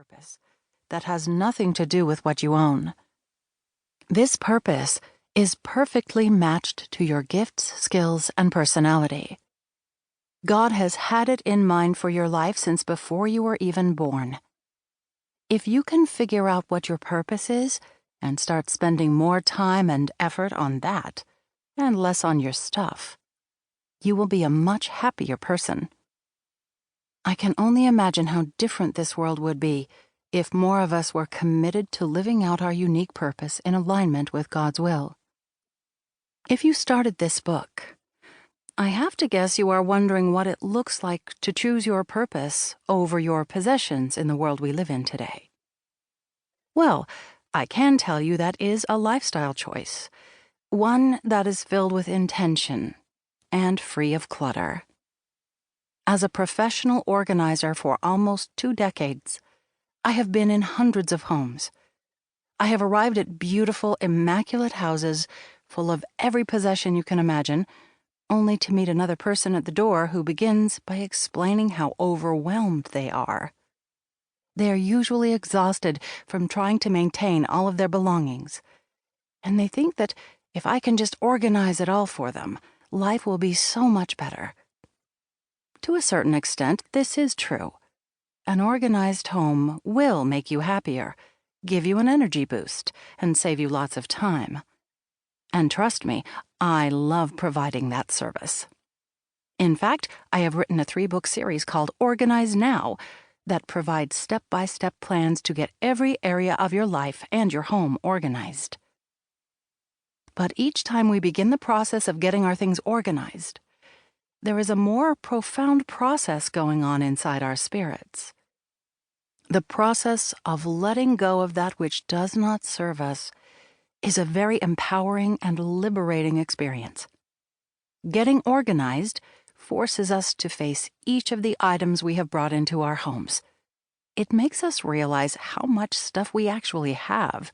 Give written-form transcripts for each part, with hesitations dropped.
purpose that has nothing to do with what you own. This purpose is perfectly matched to your gifts, skills, and personality. God has had it in mind for your life since before you were even born. If you can figure out what your purpose is and start spending more time and effort on that, and less on your stuff, you will be a much happier person. I can only imagine how different this world would be if more of us were committed to living out our unique purpose in alignment with God's will. If you started this book, I have to guess you are wondering what it looks like to choose your purpose over your possessions in the world we live in today. Well, I can tell you that is a lifestyle choice, one that is filled with intention and free of clutter. As a professional organizer for almost 2 decades, I have been in hundreds of homes. I have arrived at beautiful, immaculate houses full of every possession you can imagine, only to meet another person at the door who begins by explaining how overwhelmed they are. They are usually exhausted from trying to maintain all of their belongings, and they think that if I can just organize it all for them, life will be so much better. To a certain extent, this is true. An organized home will make you happier, give you an energy boost, and save you lots of time. And trust me, I love providing that service. In fact, I have written a 3-book series called Organize Now that provides step-by-step plans to get every area of your life and your home organized. But each time we begin the process of getting our things organized, there is a more profound process going on inside our spirits. The process of letting go of that which does not serve us is a very empowering and liberating experience. Getting organized forces us to face each of the items we have brought into our homes. It makes us realize how much stuff we actually have,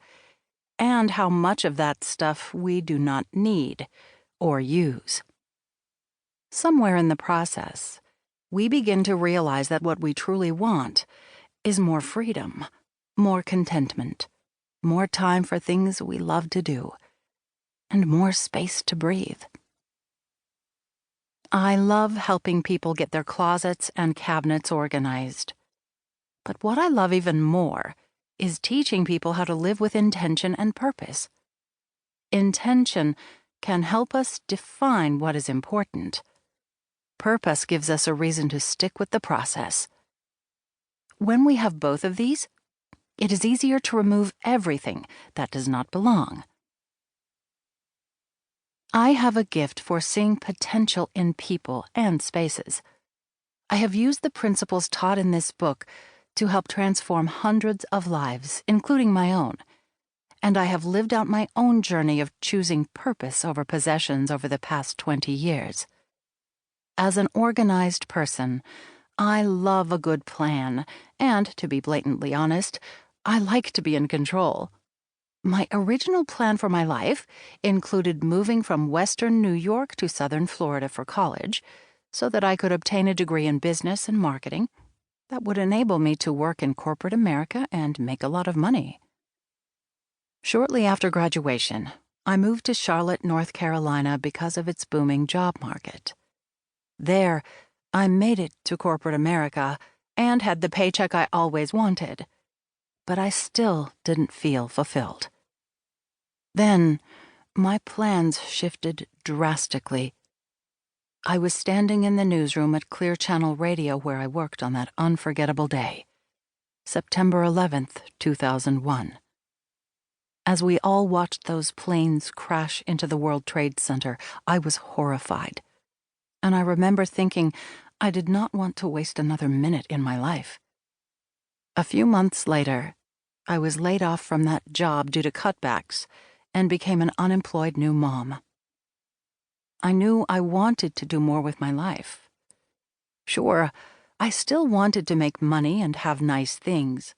and how much of that stuff we do not need or use. Somewhere in the process, we begin to realize that what we truly want is more freedom, more contentment, more time for things we love to do, and more space to breathe. I love helping people get their closets and cabinets organized. But what I love even more is teaching people how to live with intention and purpose. Intention can help us define what is important. Purpose gives us a reason to stick with the process. When we have both of these, it is easier to remove everything that does not belong. I have a gift for seeing potential in people and spaces. I have used the principles taught in this book to help transform hundreds of lives, including my own, and I have lived out my own journey of choosing purpose over possessions over the past 20 years. As an organized person, I love a good plan, and, to be blatantly honest, I like to be in control. My original plan for my life included moving from Western New York to Southern Florida for college, so that I could obtain a degree in business and marketing that would enable me to work in corporate America and make a lot of money. Shortly after graduation, I moved to Charlotte, North Carolina because of its booming job market. There, I made it to corporate America and had the paycheck I always wanted, but I still didn't feel fulfilled. Then, my plans shifted drastically. I was standing in the newsroom at Clear Channel Radio where I worked on that unforgettable day, September 11th, 2001. As we all watched those planes crash into the World Trade Center, I was horrified. And I remember thinking I did not want to waste another minute in my life. A few months later, I was laid off from that job due to cutbacks and became an unemployed new mom. I knew I wanted to do more with my life. Sure, I still wanted to make money and have nice things,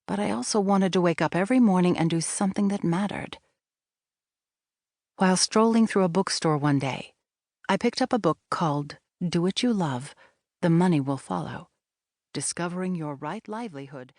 but I also wanted to wake up every morning and do something that mattered. While strolling through a bookstore one day, I picked up a book called Do What You Love, The Money Will Follow, Discovering Your Right Livelihood